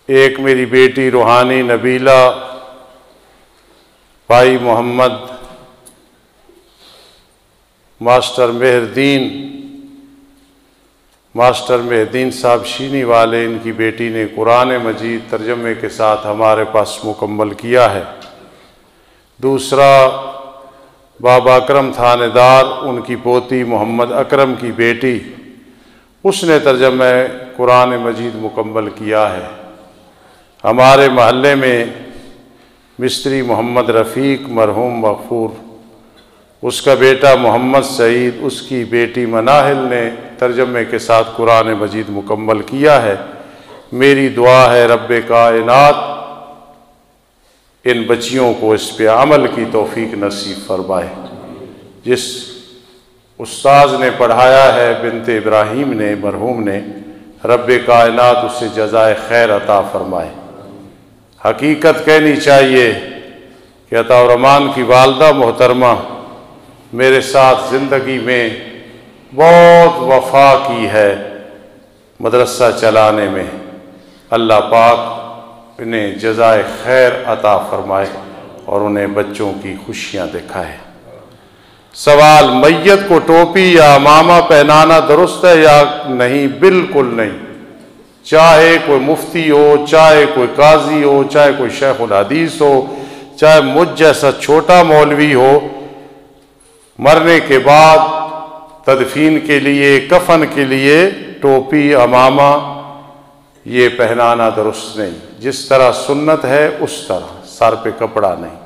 एक मेरी बेटी रूहानी नबीला, भाई मोहम्मद, मास्टर मेहरदीन साहब शीनी वाले, इनकी बेटी ने कुरान मजीद तर्जमे के साथ हमारे पास मुकम्मल किया है। दूसरा बाबा अकरम थानेदार, उनकी पोती मोहम्मद अकरम की बेटी, उसने तर्जमे कुरान मजीद मुकम्मल किया है। हमारे महल्ले में मिस्त्री मोहम्मद रफ़ीक मरहूम मग़फ़ूर, उसका बेटा मोहम्मद सईद, उसकी बेटी मनाहिल ने तर्जमे के साथ कुरान मजीद मुकम्मल किया है। मेरी दुआ है रब्बे कायनात इन बच्चियों को इस पे अमल की तौफीक नसीब फरमाए। जिस उस्ताद ने पढ़ाया है बिनते इब्राहीम ने मरहूम ने, रब्बे कायनात उससे जज़ाए खैर अता फरमाए। हकीकत कहनी चाहिए कि अताउर्रहमान की वालदा मोहतरमा मेरे साथ ज़िंदगी में बहुत वफा की है मदरसा चलाने में। अल्लाह पाक इन्हें जज़ाए खैर अता फरमाए और उन्हें बच्चों की खुशियाँ दिखाए। सवाल, मैयत को टोपी या अमामा पहनाना दुरुस्त है या नहीं? बिल्कुल नहीं। चाहे कोई मुफ्ती हो, चाहे कोई काजी हो, चाहे कोई शेखुल हदीस हो, चाहे मुझ जैसा छोटा मौलवी हो, मरने के बाद तदफीन के लिए, कफन के लिए टोपी अमामा ये पहनाना दुरुस्त नहीं। जिस तरह सुन्नत है उस तरह, सर पे कपड़ा नहीं।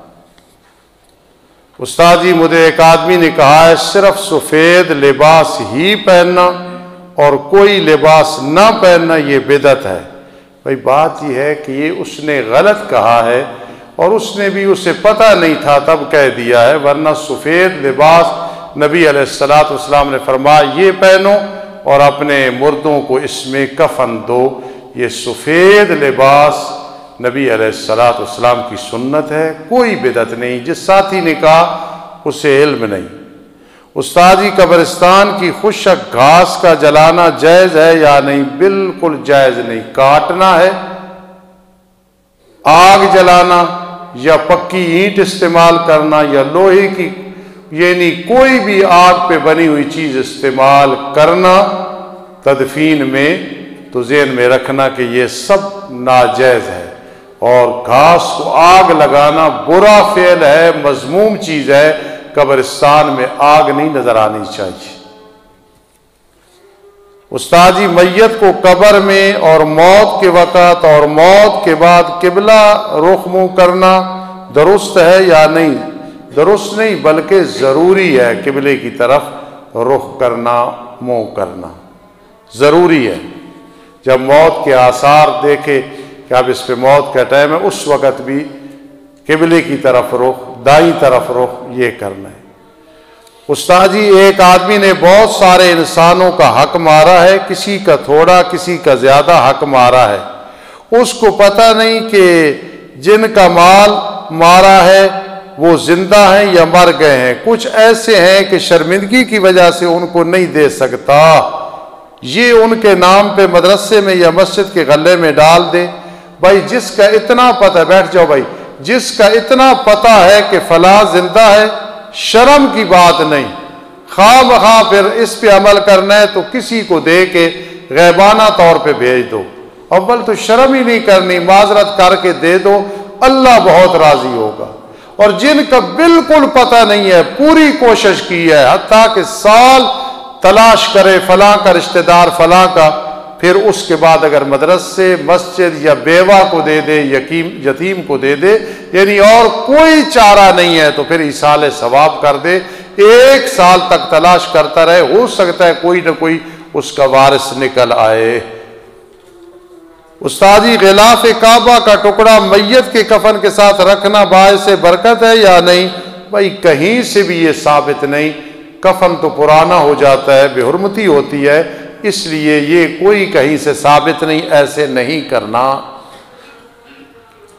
उस्ताद जी, मुझे एक आदमी ने कहा है सिर्फ सफ़ेद लिबास ही पहनना और कोई लिबास ना पहनना ये बिदअत है। भाई बात यह है कि ये उसने गलत कहा है और उसने भी, उसे पता नहीं था तब कह दिया है, वरना सफ़ेद लिबास नबी अलैहिस्सलातु वस्सलाम ने फरमाया ये पहनो और अपने मुर्दों को इसमें कफन दो। ये सफ़ेद लिबास नबी अलैहिस्सलातु वस्सलाम की सुन्नत है, कोई बिदअत नहीं। जिस साथी ने कहा उसे इल्म नहीं। उस्ताद जी, कब्रिस्तान की खुशक घास का जलाना जायज़ है या नहीं? बिल्कुल जायज़ नहीं। काटना है, आग जलाना या पक्की ईंट इस्तेमाल करना या लोहे की, यानी कोई भी आग पे बनी हुई चीज़ इस्तेमाल करना तदफीन में, तो ज़हन में रखना कि ये सब नाजायज़ है। और घास को आग लगाना बुरा फ़ेल है, मज़मूम चीज़ है। कब्रिस्तान में आग नहीं नज़र आनी चाहिए। उस्ताद जी, मैयत को कब्र में और मौत के वक़्त और मौत के बाद किबला रुख मुँह करना दुरुस्त है या नहीं? दुरुस्त नहीं, बल्कि ज़रूरी है किबले की तरफ रुख करना, मुँह करना ज़रूरी है। जब मौत के आसार देखे कि अब इस पे मौत का टाइम है, उस वक़्त भी किबले की तरफ रुख, दाईं तरफ रुख ये करना है। उस्ताद जी, एक आदमी ने बहुत सारे इंसानों का हक मारा है, किसी का थोड़ा, किसी का ज़्यादा हक मारा है। उसको पता नहीं कि जिनका माल मारा है वो जिंदा हैं या मर गए हैं। कुछ ऐसे हैं कि शर्मिंदगी की वजह से उनको नहीं दे सकता। ये उनके नाम पे मदरसे में या मस्जिद के गले में डाल दे। भाई जिसका इतना पता, बैठ जाओ भाई, जिसका इतना पता है कि फलां जिंदा है, शर्म की बात नहीं, खामखा फिर इस पे अमल करना है तो किसी को दे के गैबाना तौर पे भेज दो। अव्वल तो शर्म ही नहीं करनी, माजरत करके दे दो, अल्लाह बहुत राजी होगा। और जिनका बिल्कुल पता नहीं है, पूरी कोशिश की है, हत्ता कि साल तलाश करे फलां का रिश्तेदार फलां का, फिर उसके बाद अगर मदरसे, मस्जिद या बेवा को दे दे, यतीम को दे दे, यानी और कोई चारा नहीं है, तो फिर इसाले सवाब कर दे। 1 साल तक तलाश करता रहे, हो सकता है कोई ना कोई उसका वारिस निकल आए। उस्ताद जी, गिलाफ काबा का टुकड़ा मैयत के कफन के साथ रखना बायसे बरकत है या नहीं? भाई कहीं से भी ये साबित नहीं। कफन तो पुराना हो जाता है, बेहुरमती होती है, इसलिए ये कोई कहीं से साबित नहीं, ऐसे नहीं करना।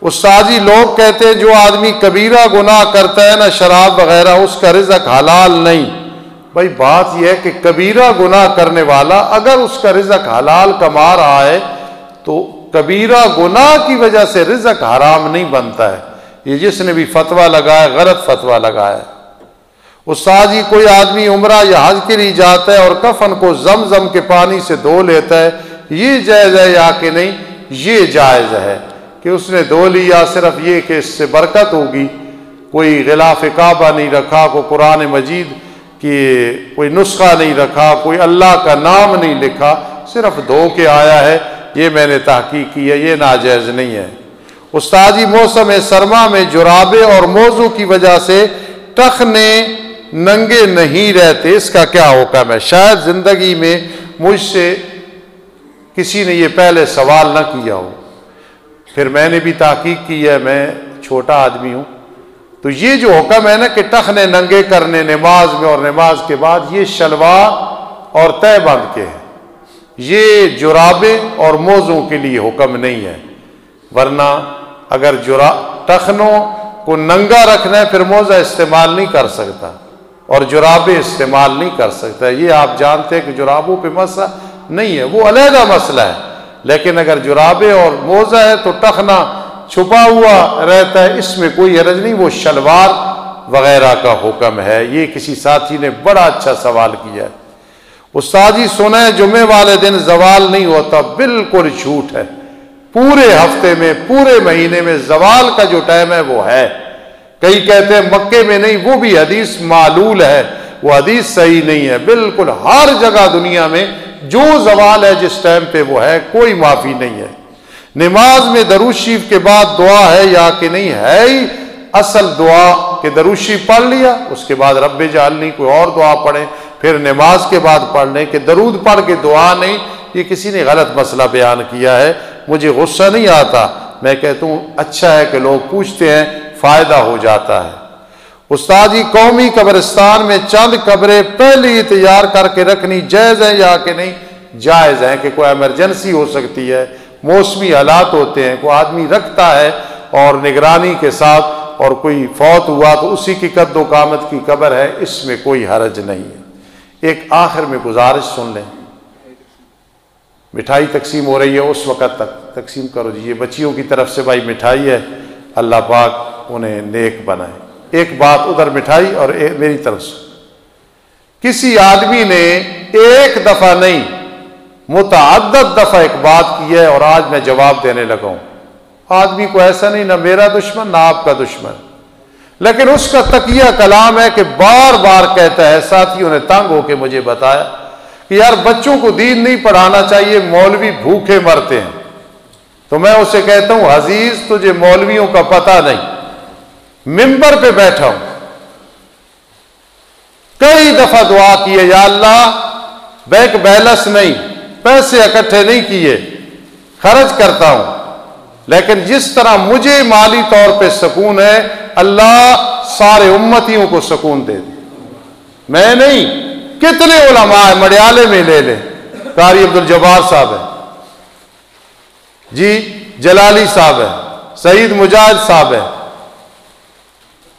उस्ताद जी, लोग कहते हैं जो आदमी कबीरा गुनाह करता है ना, शराब वगैरह, उसका रिज़्क हलाल नहीं। भाई बात यह है कि कबीरा गुनाह करने वाला अगर उसका रिज़्क हलाल कमा रहा है तो कबीरा गुनाह की वजह से रिज़्क हराम नहीं बनता है। ये जिसने भी फतवा लगाया गलत फतवा लगाया। उस्ताद जी कोई आदमी उम्रा या हज के लिए जाता है और कफन को जमजम के पानी से धो लेता है, ये जायज़ है या कि नहीं? ये जायज़ है कि उसने धो लिया, सिर्फ ये कि इससे बरकत होगी। कोई गिलाफ काबा नहीं रखा, कोई कुरान मजीद की कोई नुस्खा नहीं रखा, कोई अल्लाह का नाम नहीं लिखा, सिर्फ धो के आया है। ये मैंने तहकीक की है, ये नाजायज़ नहीं है। उस्ताद जी मौसम सरमा में जुराबे और मौजू की वजह से टखने नंगे नहीं रहते, इसका क्या हुक्म है? शायद जिंदगी में मुझसे किसी ने ये पहले सवाल न किया हो, फिर मैंने भी तहकीक की है, मैं छोटा आदमी हूँ। तो ये जो हुक्म है ना कि टखने नंगे करने नमाज में और नमाज के बाद, ये शलवार और तहबंद के हैं, ये जुराबे और मौजों के लिए हुक्म नहीं है। वरना अगर टखनों को नंगा रखना है फिर मौजा इस्तेमाल नहीं कर सकता और जुराबे इस्तेमाल नहीं कर सकता। ये आप जानते हैं कि जुराबों पे मसला नहीं है, वो अलहदा मसला है। लेकिन अगर जुराबे और मौजा है तो टखना छुपा हुआ रहता है, इसमें कोई हरज नहीं, वो शलवार वगैरह का हुक्म है। ये किसी साथी ने बड़ा अच्छा सवाल किया है। उस्ताद जी सुना है जुम्मे वाले दिन जवाल नहीं होता, बिल्कुल झूठ है। पूरे हफ्ते में, पूरे महीने में जवाल का जो टाइम है वो है। कई कहते हैं मक्के में नहीं, वो भी हदीस मालूल है, वो हदीस सही नहीं है। बिल्कुल हर जगह दुनिया में जो जवाल है जिस टाइम पे वो है, कोई माफी नहीं है। नमाज में दरूद शरीफ के बाद दुआ है या कि नहीं? है ही असल दुआ कि दरूद शरीफ पढ़ लिया, उसके बाद रब्बे जालनी कोई और दुआ पढ़े, फिर नमाज के बाद पढ़ लें कि दरूद पढ़ के दुआ नहीं। ये किसी ने गलत मसला बयान किया है, मुझे गुस्सा नहीं आता, मैं कहता हूँ अच्छा है कि लोग पूछते हैं, फायदा हो जाता है। उस्ताद जी कौमी कब्रिस्तान में चंद कब्रें पहले ही तैयार करके रखनी जायज़ है या कि नहीं? जायज़ है कि कोई इमरजेंसी हो सकती है, मौसमी हालात होते हैं, कोई आदमी रखता है और निगरानी के साथ, और कोई फौत हुआ तो उसी की कद्दो कामत की कब्र है, इसमें कोई हरज नहीं है। एक आखिर में गुजारिश सुन लें, मिठाई तकसीम हो रही है, उस वक़्त तक तकसीम करो जी। ये बच्चियों की तरफ से भाई मिठाई है, अल्लाह पाक उन्हें नेक बनाए। एक बात उधर मिठाई और मेरी तरफ से, किसी आदमी ने एक दफ़ा नहीं मुतअद्दिद दफ़ा एक बात की है और आज मैं जवाब देने लगा हूँ। आदमी को ऐसा नहीं, ना मेरा दुश्मन ना आपका दुश्मन, लेकिन उसका तकिया कलाम है कि बार बार कहता है, साथियों ने तंग होकर मुझे बताया कि यार बच्चों को दीन नहीं पढ़ाना चाहिए, मौलवी भूखे मरते हैं। तो मैं उसे कहता हूं अजीज तुझे मौलवियों का पता नहीं, मिंबर पे बैठा हूं, कई दफा दुआ की है, या अल्लाह बैंक बैलेंस नहीं, पैसे इकट्ठे नहीं किए, खर्च करता हूं, लेकिन जिस तरह मुझे माली तौर पे सुकून है, अल्लाह सारे उम्मतियों को सुकून दे दे। मैं नहीं, कितने उलमा है, मडियाले में ले ले, कारी अब्दुल जब्बार साहब है जी, जलाली साहब है, सईद मुजाहिद साहब है,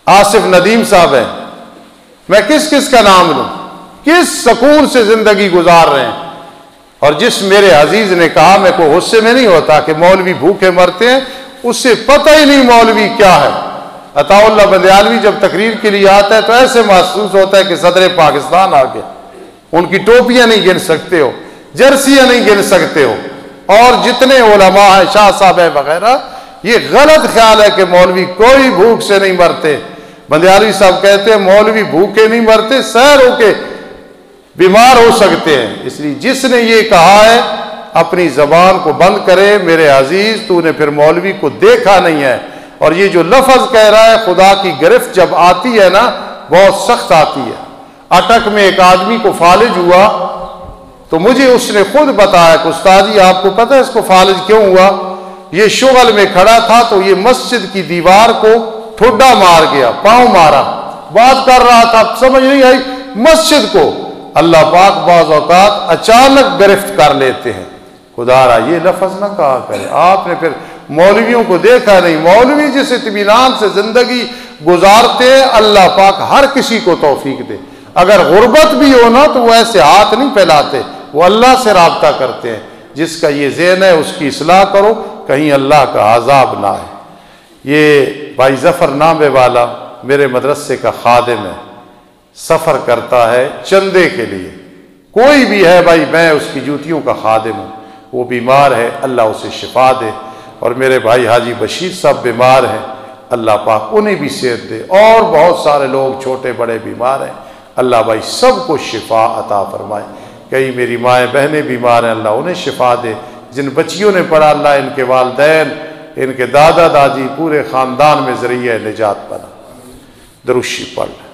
आसिफ नदीम साहब है, मैं किस किस का नाम लूं, किस सुकून से जिंदगी गुजार रहे हैं। और जिस मेरे अजीज ने कहा, मैं कोई गुस्से में नहीं होता कि मौलवी भूखे मरते हैं, उससे पता ही नहीं मौलवी क्या है। अताउल्लाह बंदियालवी जब तकरीर के लिए आता है तो ऐसे महसूस होता है कि सदर पाकिस्तान आ गया। उनकी टोपियां नहीं गिन सकते हो, जर्सियां नहीं गिन सकते हो, और जितने उलमा है, शाह साहब है वगैरह, ये गलत ख्याल है कि मौलवी कोई भूख से नहीं मरते। बंदियालवी साहब कहते हैं मौलवी भूखे नहीं मरते, सैर होके बीमार हो सकते हैं। इसलिए जिसने ये कहा है अपनी जबान को बंद करे। मेरे अजीज तूने फिर मौलवी को देखा नहीं है, और ये जो लफ्ज कह रहा है, खुदा की गिरफ्त जब आती है ना, बहुत सख्त आती है। अटक में एक आदमी को फालिज हुआ तो मुझे उसने खुद बताया कि उस्ताद जी आपको पता है इसको फालिज क्यों हुआ? ये शुगल में खड़ा था तो ये मस्जिद की दीवार को ठुड्डा मार गया, पांव मारा, बात कर रहा था, समझ नहीं आई, मस्जिद को अल्लाह पाक बाज़ औक़ात अचानक गिरफ्त कर लेते हैं। खुदारा ये लफ्ज ना कहा करे। आपने फिर मौलवियों को देखा नहीं, मौलवी जिस इत्मीनान से जिंदगी गुजारते हैं, अल्लाह पाक हर किसी को तौफीक दे। अगर गुर्बत भी हो ना तो वो ऐसे हाथ नहीं फैलाते, वो अल्लाह से राब्ता करते हैं। जिसका ये ज़हन है उसकी इस्लाह करो, कहीं अल्लाह का अज़ाब ना आए। ये भाई ज़फ़र नामे वाला मेरे मदरसे का खादिम है, सफ़र करता है चंदे के लिए। कोई भी है भाई, मैं उसकी जूतियों का खादिम हूँ। वो बीमार है, अल्लाह उसे शिफा दे। और मेरे भाई हाजी बशीर साहब बीमार हैं, अल्लाह पाक उन्हें भी सेहत दे। और बहुत सारे लोग छोटे बड़े बीमार हैं, अल्लाह भाई सबको शिफा अता फरमाए। कई मेरी माएँ बहनें बीमार हैं, अल्लाह उन्हें शिफा दे। जिन बच्चियों ने पढ़ा, अल्लाह इनके वालिदैन, इनके दादा दादी, पूरे ख़ानदान में ज़रिया निजात बना। दरूशी पढ़ लें।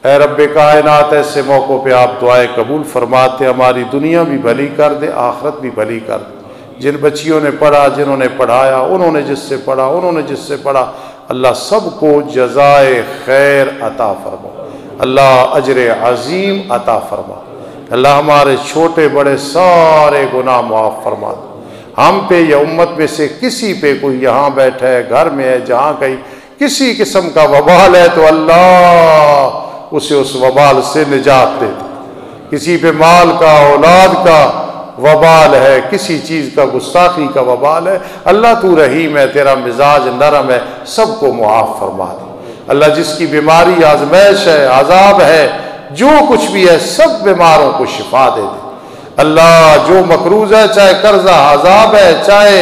ऐ रब्बे कायनात, ऐसे मौक़ों पे आप दुआएं कबूल फरमाते, हमारी दुनिया भी भली कर दे, आखिरत भी भली कर दे। जिन बच्चियों ने पढ़ा, जिन्होंने पढ़ाया, उन्होंने जिससे पढ़ा, उन्होंने जिससे पढ़ा, अल्लाह सबको जज़ाए खैर अता फरमा, अल्लाह अजर अज़ीम अता फरमा। अल्लाह हमारे छोटे बड़े सारे गुनाह माफ़ फरमा दे। हम पे या उम्मत में से किसी पे, कोई यहाँ बैठा है, घर में है, जहाँ कहीं किसी किस्म का वबाल है तो अल्लाह उसे उस वबाल से निजात दे दे। किसी पे माल का, औलाद का वबाल है, किसी चीज़ का गुस्ताखी का वबाल है, अल्लाह तू रहीम है, तेरा मिजाज नरम है, सबको मुआफ़ फरमा दे। अल्लाह जिसकी बीमारी आजमैश है, अजाब है, जो कुछ भी है, सब बीमारों को शिफा दे दे। अल्लाह जो मकरूज है, चाहे कर्जा अजाब है, चाहे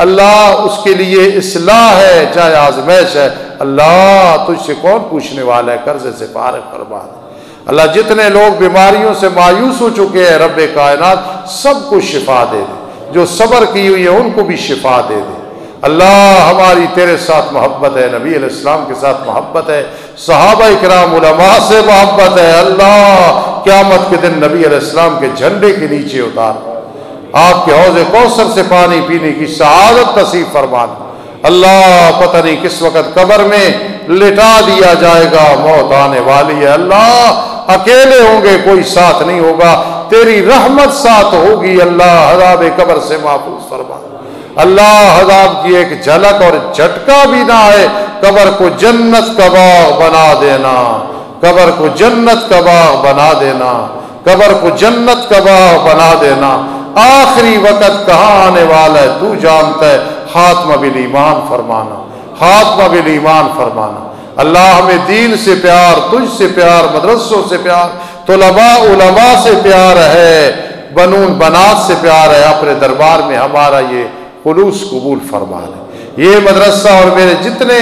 अल्लाह उसके लिए इस्लाह है, चाहे आजमैश है, अल्लाह तुझसे कौन पूछने वाला है, कर्जे से फारिग फरमा दे। अल्लाह जितने लोग बीमारियों से मायूस हो चुके हैं, रब्बे कायनात सबको शिफा दे दे। जो सब्र की हुई है उनको भी शिफा दे दे। अल्लाह हमारी तेरे साथ मोहब्बत है, नबी अलैहिस्सलाम के साथ मोहब्बत है, सहाबा इकराम उलमा से मोहब्बत है। अल्लाह क़यामत के दिन नबी अलैहिस्सलाम के झंडे के नीचे उतार, आपके हौज़े कौसर से पानी पीने की सआदत नसीब फरमान। अल्लाह पता नहीं किस वक़्त कब्र में लिटा दिया जाएगा, मौत आने वाली है। अल्लाह अकेले होंगे, कोई साथ नहीं होगा, तेरी रहमत साथ होगी। अल्लाह अज़ाब कब्र से महफूज फरमा। अल्लाह अज़ाब की एक झलक और झटका भी ना आए, कब्र को जन्नत का बाग बना देना, कब्र को जन्नत का बाग बना देना, कब्र को जन्नत का बाग बना देना। आखिरी वक़्त कहाँ आने वाला है तू जानता है। खात्मा बिल ईमान फरमाना, खात्मा बिल ईमान फरमाना। अल्लाह हमें दीन से प्यार, तुझसे प्यार, मदरसों से प्यार, तुलबा उलमा से प्यार है, बनून बनात से प्यार है। अपने दरबार में हमारा ये खुलूस कबूल फरमा ले। ये मदरसा और मेरे जितने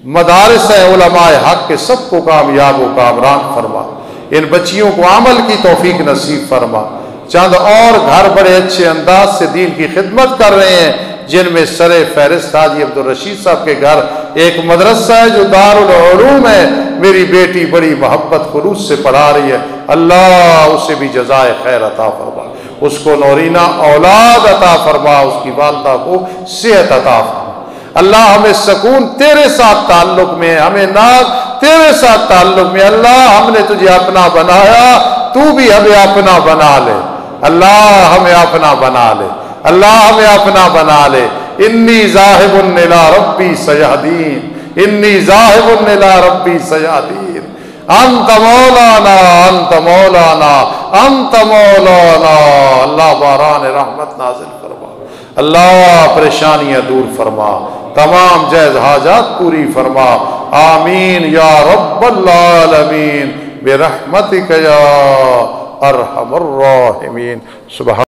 मदारिस हैं उलमाए हक के, सबको कामयाब व कामरान फरमा। इन बच्चियों को अमल की तौफीक नसीब फरमा। चंद और घर बड़े अच्छे अंदाज से दीन की खिदमत कर रहे हैं, जिनमें सरे फहरिस्त हाजी अब्दुल रशीद साहब के घर एक मदरसा है जो दारुल उलूम है। मेरी बेटी बड़ी मोहब्बत खुलूस से पढ़ा रही है। अल्लाह उसे भी जज़ाए खैर अता फरमा, उसको नौरीना औलाद अता फरमा, उसकी वालदा को सेहत अता फरमा। अल्लाह हमें सुकून तेरे साथ ताल्लुक में, हमें नाज तेरे साथ ताल्लुक में। अल्लाह हमने तुझे अपना बनाया, तू भी हमें अपना बना ले। अल्लाह हमें अपना बना ले, अल्लाह हमें अपना बना ले। इन्नी ज़ाहिबुन इला रब्बी सयहदीन, इन्नी ज़ाहिबुन इला रब्बी सयहदीन। अंत मौलाना, अंत मौलाना, अंत मौलाना। अल्लाह बारान रहमत नाज़िल फरमा, अल्लाह परेशानियां दूर फरमा, तमाम जायज़ हाजात पूरी फरमा। आमीन या रब्बल आलमीन बिरहमतिक या अरहमर राहिमीन। सुबहान